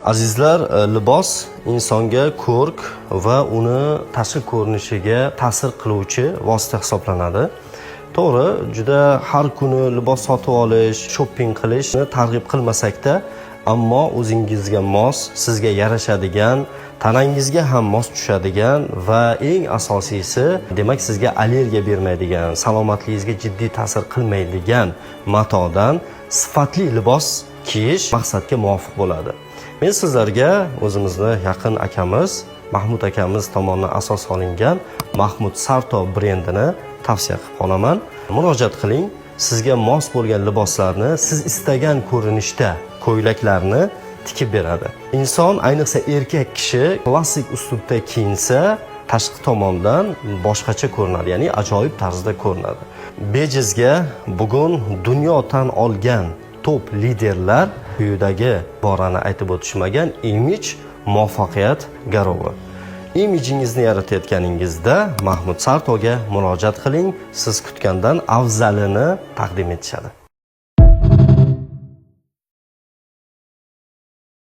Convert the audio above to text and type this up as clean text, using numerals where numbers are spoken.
Azizlar, libos insonga ko'rk va uni tashqi ko'rinishiga ta'sir qiluvchi vosita hisoblanadi. To'g'ri, juda har kuni libos sotib olish, shopping qilishni targ'ib qilmasakda, ammo o'zingizga mos, sizga yarashadigan, tanangizga ham mos tushadigan va eng asosiysi, demak sizga allergiya bermaydigan, salomatligingizga jiddiy ta'sir qilmaydigan matodan sifatli libos kiyish maqsadga muvofiq bo'ladi. Men sizlarga o'zimizni yaqin akamiz, Mahmud akamiz tomonidan asos solingan Mahmud Sarto brendini tavsiya qilib qolaman. Murojaat qiling, sizga mos bo'lgan liboslarni siz istagan ko'rinishda ko'ylaklarni tikib beradi. Inson, ayniqsa erkak kishi klassik uslubda kiyinsa, tashqi tomondan boshqacha ko'rinadi, ya'ni ajoyib tarzda ko'rinadi. Bejizga bugun dunyo tan olgan top liderlar quyidagi borani aytib o'tishmagan imij muvaffaqiyat garovi. Imijingizni yaratayotganingizda Mahmud Sartoga murojaat qiling, siz kutgandan afzalini taqdim etishadi.